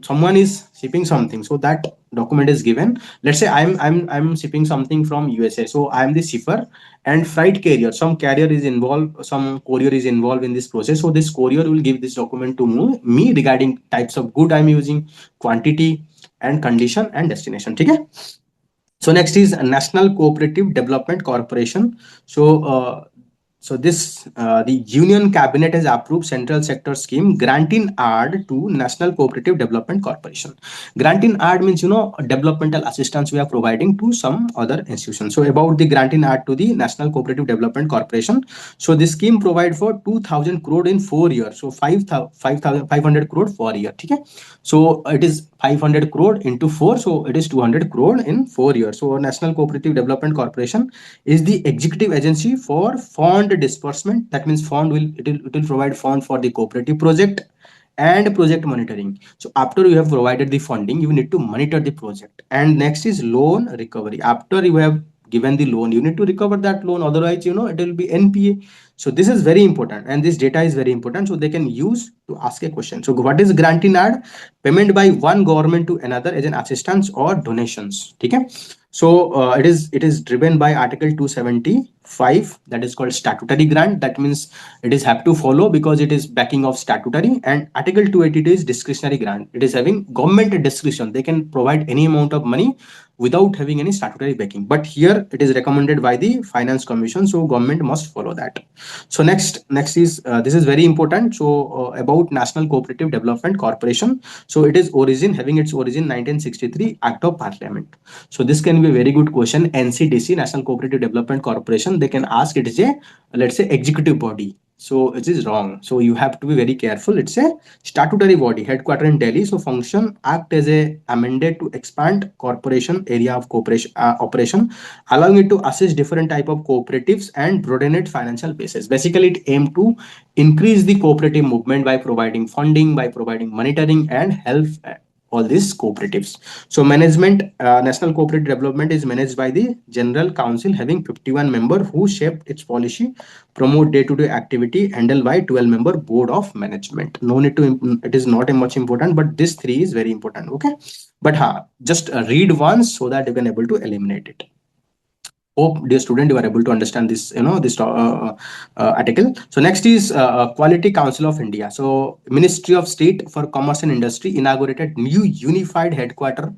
someone is shipping something, so that document is given. Let's say I'm shipping something from USA, so I'm the shipper and freight carrier, some carrier is involved, some courier is involved in this process. So this courier will give this document to me regarding types of good I'm using, quantity and condition and destination. Okay, so next is National Cooperative Development Corporation. So this the Union Cabinet has approved central sector scheme granting aid to National Cooperative Development Corporation. Granting aid means developmental assistance we are providing to some other institutions. So about the granting aid to the National Cooperative Development Corporation. So this scheme provide for 2,000 crore in 4 years. So 5,500 crore for a year. Okay, so it is 500 crore into 4, so it is 200 crore in 4 years. So National Cooperative Development Corporation is the executive agency for fund disbursement. That means it will provide fund for the cooperative project and project monitoring. So after you have provided the funding, you need to monitor the project. And next is loan recovery. After you have given the loan, you need to recover that loan, otherwise it will be NPA. So this is very important, and this data is very important, so they can use to ask a question. So what is granting aid? Payment by one government to another as an assistance or donations. Okay, So it is driven by Article 275, that is called statutory grant. That means it is have to follow because it is backing of statutory. And Article 282 is discretionary grant. It is having government discretion. They can provide any amount of money without having any statutory backing. But here it is recommended by the Finance Commission, so government must follow that. So next is this is very important. So about National Cooperative Development Corporation. So it is having its origin 1963 Act of Parliament. So this can be a very good question. NCDC, National Cooperative Development Corporation, they can ask it is a, let's say, executive body. So it is wrong. So you have to be very careful. It's a statutory body, headquartered in Delhi. So function act as a amended to expand corporation area of cooperation operation, allowing it to assist different type of cooperatives and broaden its financial basis. Basically, it aim to increase the cooperative movement by providing funding, by providing monitoring and help all these cooperatives. So management, National Cooperative Development is managed by the General Council having 51 members who shaped its policy, promote day-to-day activity, handled by 12-member board of management. No need to, it is not a much important, but this three is very important. Okay. But just read once so that you can able to eliminate it. Hope, dear student, you are able to understand this, this article. So next is Quality Council of India. So Ministry of State for Commerce and Industry inaugurated new unified headquarter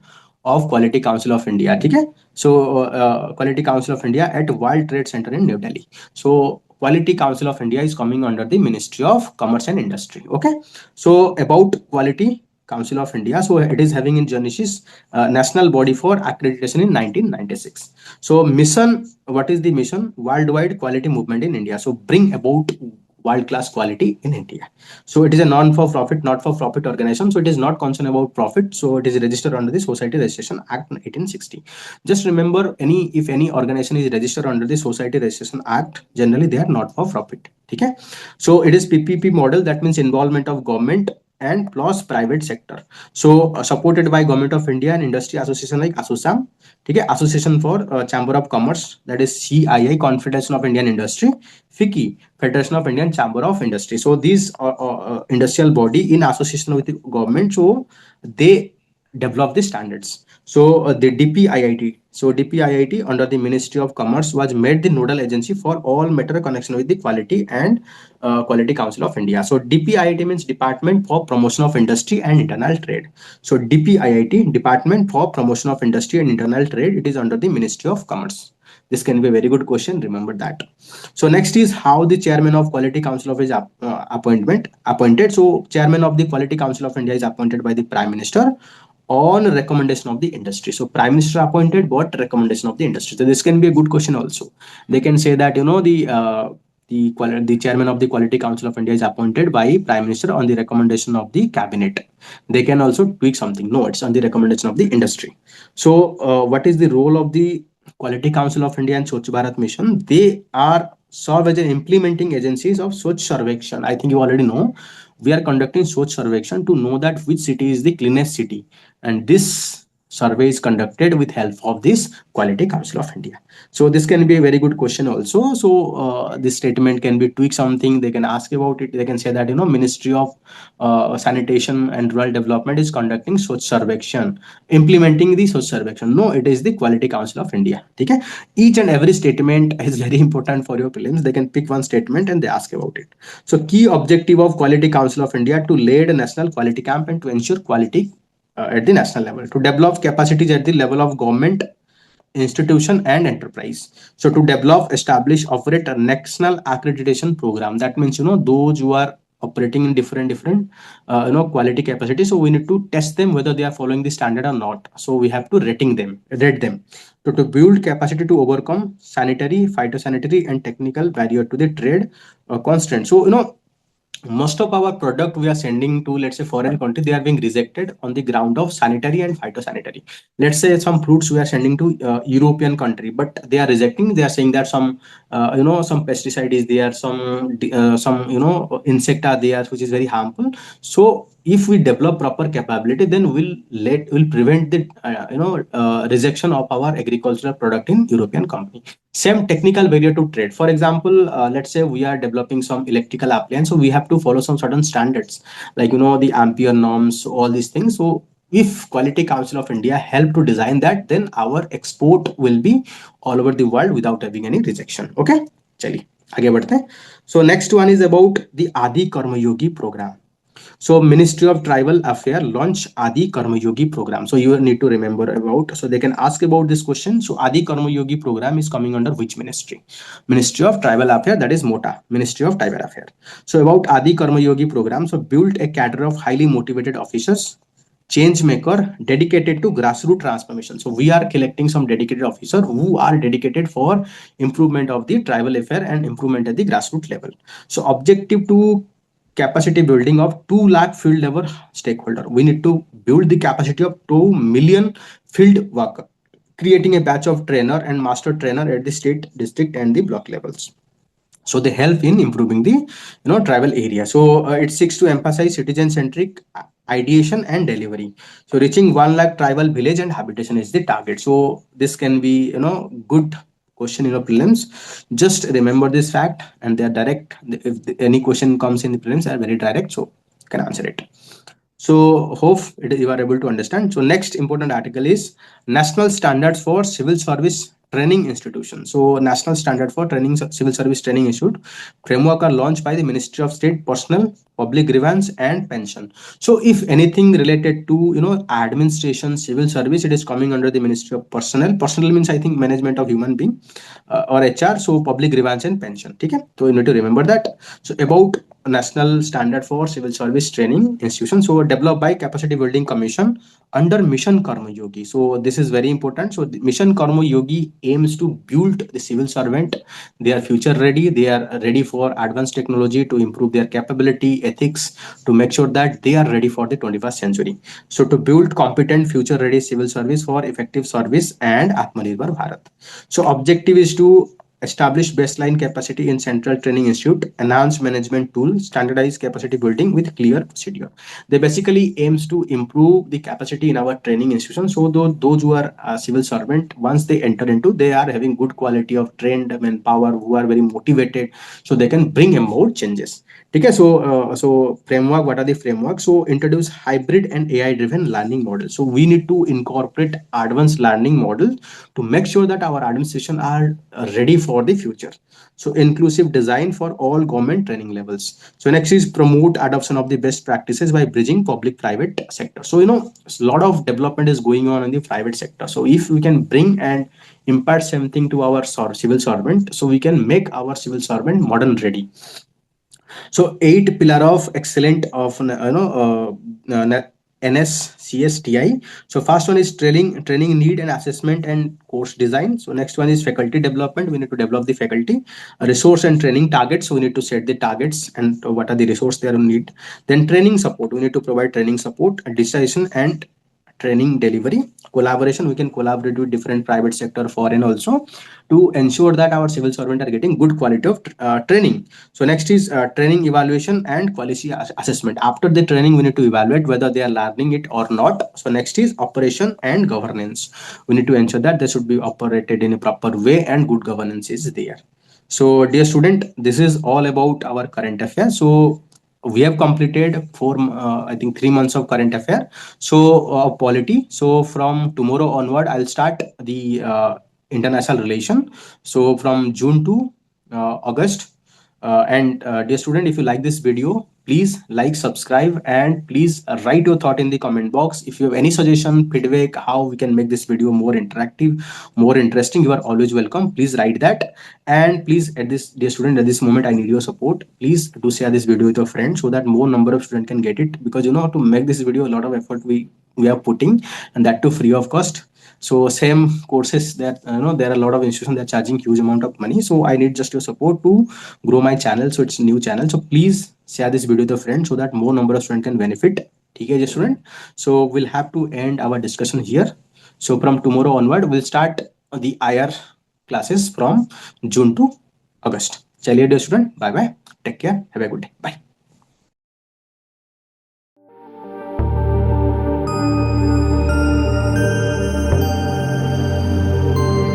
of Quality Council of India. Okay. So Quality Council of India at World Trade Center in New Delhi. So Quality Council of India is coming under the Ministry of Commerce and Industry. Okay. So about Quality Council of India. So it is having in Genesis national body for accreditation in 1996. So mission, what is the mission? Worldwide quality movement in India. So bring about world-class quality in India. So it is a non-for-profit, not-for-profit organization. So it is not concerned about profit. So it is registered under the Society Registration Act 1860. Just remember, if any organization is registered under the Society Registration Act, generally they are not for profit. Okay. So it is PPP model. That means involvement of government and plus private sector. So supported by Government of India and industry association like ASSOCHAM, okay, Association for Chamber of Commerce, that is CII, Confederation of Indian Industry, FICCI, Federation of Indian Chamber of Industry. So these industrial body in association with the government, so they develop the standards. So the DPIIT, so DPIIT under the Ministry of Commerce was made the nodal agency for all matter connection with the quality and Quality Council of India. So DPIIT means Department for Promotion of Industry and Internal Trade. So DPIIT, Department for Promotion of Industry and Internal Trade, it is under the Ministry of Commerce. This can be a very good question. Remember that. So next is how the chairman of Quality Council of India appointed. So chairman of the Quality Council of India is appointed by the Prime Minister on recommendation of the industry. So Prime Minister appointed, what recommendation of the industry? So this can be a good question also. They can say that the chairman of the Quality Council of India is appointed by Prime Minister on the recommendation of the cabinet. They can also tweak something. No, it's on the recommendation of the industry. So what is the role of the Quality Council of India and Swachh Bharat Mission? They are serve as an implementing agencies of Swachh Sarvekshan. I think you already know. We are conducting Swachh Sarvekshan to know that which city is the cleanest city, and this survey is conducted with help of this Quality Council of India. So this can be a very good question also. So this statement can be tweaked something. They can ask about it. They can say that Ministry of Sanitation and Rural Development is conducting Swachh Sarvekshan, implementing the Swachh Sarvekshan. No, it is the Quality Council of India. Okay. Each and every statement is very important for your prelims. They can pick one statement and they ask about it. So key objective of Quality Council of India to lead a national quality camp and to ensure quality at the national level, to develop capacities at the level of government, institution and enterprise. So to develop, establish, operate a national accreditation program. That means those who are operating in different quality capacity. So we need to test them whether they are following the standard or not. So we have to rate them. So to build capacity to overcome sanitary, phytosanitary and technical barrier to the trade constraint. So most of our product we are sending to, let's say, foreign country, they are being rejected on the ground of sanitary and phytosanitary. Let's say some fruits we are sending to European country, but they are rejecting. They are saying that some some pesticide is there, some insect are there which is very harmful. So if we develop proper capability, then we'll prevent the rejection of our agricultural product in European company. Same technical barrier to trade. For example, let's say we are developing some electrical appliance, so we have to follow some certain standards, like the ampere norms, all these things. So if Quality Council of India help to design that, then our export will be all over the world without having any rejection. Okay, चलिए आगे बढ़ते हैं. So next one is about the Adi Karma Yogi program. So Ministry of Tribal Affairs launch Adi Karma Yogi program. So you need to remember about, so they can ask about this question. So Adi Karma Yogi program is coming under which ministry? Ministry of Tribal Affairs, that is MOTA, Ministry of Tribal Affairs. So about Adi Karma Yogi program, so build a cadre of highly motivated officers, change maker dedicated to grassroots transformation. So we are collecting some dedicated officer who are dedicated for improvement of the tribal affair and improvement at the grassroots level. So objective to capacity building of 2 lakh field level stakeholder. We need to build the capacity of 2 million field worker, creating a batch of trainer and master trainer at the state, district and the block levels. So they help in improving the tribal area. So it seeks to emphasize citizen centric ideation and delivery. So reaching 1 lakh tribal village and habitation is the target. So this can be good question in your prelims. Just remember this fact, and they are direct. If any question comes in the prelims, they are very direct, so you can answer it. So hope you are able to understand. So next important article is National Standards for Civil Service Training Institution. So National Standard for Training Civil Service Training Institute framework are launched by the Ministry of State Personnel, Public Grievance and Pension. So if anything related to administration, civil service, it is coming under the Ministry of Personnel. Personnel means I think management of human being, or HR. So Public Grievance and Pension. Okay, so you need to remember that. So about National Standard for Civil Service Training Institution, so developed by Capacity Building Commission under Mission Karma Yogi. So this is very important. So the Mission Karma Yogi aims to build the civil servant. They are future ready. They are ready for advanced technology to improve their capability, ethics, to make sure that they are ready for the 21st century. So to build competent future ready civil service for effective service and Atmanirbhar Bharat. So objective is to establish baseline capacity in Central Training Institute, enhance management tool, standardize capacity building with clear procedure. They basically aims to improve the capacity in our training institution. So those who are civil servant, once they enter into, they are having good quality of trained manpower who are very motivated, so they can bring more changes. Okay, so framework, what are the framework? So introduce hybrid and AI driven learning model. So we need to incorporate advanced learning model to make sure that our administration are ready for the future. So inclusive design for all government training levels. So next is promote adoption of the best practices by bridging public private sector. So a lot of development is going on in the private sector. So if we can bring and impart something to our civil servant, so we can make our civil servant modern ready. So 8 pillar of excellent of NSCSTI. So first one is training need and assessment and course design. So next one is faculty development. We need to develop the faculty. Resource and training targets. So we need to set the targets and what are the resources they are need. Then training support. We need to provide training support, digitization and training delivery. Collaboration, we can collaborate with different private sector, foreign also, to ensure that our civil servant are getting good quality of training. So next is training evaluation and quality assessment. After the training, we need to evaluate whether they are learning it or not. So next is operation and governance. We need to ensure that they should be operated in a proper way and good governance is there. So dear student, this is all about our current affairs. So we have completed I think 3 months of current affair. So polity. So from tomorrow onward, I'll start the international relation. So from June to August. And dear student, if you like this video, please like, subscribe, and please write your thought in the comment box. If you have any suggestion, feedback, how we can make this video more interactive, more interesting, you are always welcome. Please write that. And please, at this, dear student, at this moment, I need your support. Please do share this video with your friends so that more number of students can get it. Because to make this video, a lot of effort we are putting, and that too free of cost. So same courses that there are a lot of institutions that are charging huge amount of money. So I need just your support to grow my channel. So it's a new channel. So please share this video with your friends so that more number of students can benefit. Okay, student. So we'll have to end our discussion here. So from tomorrow onward, we'll start the IR classes from June to August. Chaliye dear student, bye bye. Take care. Have a good day. Bye.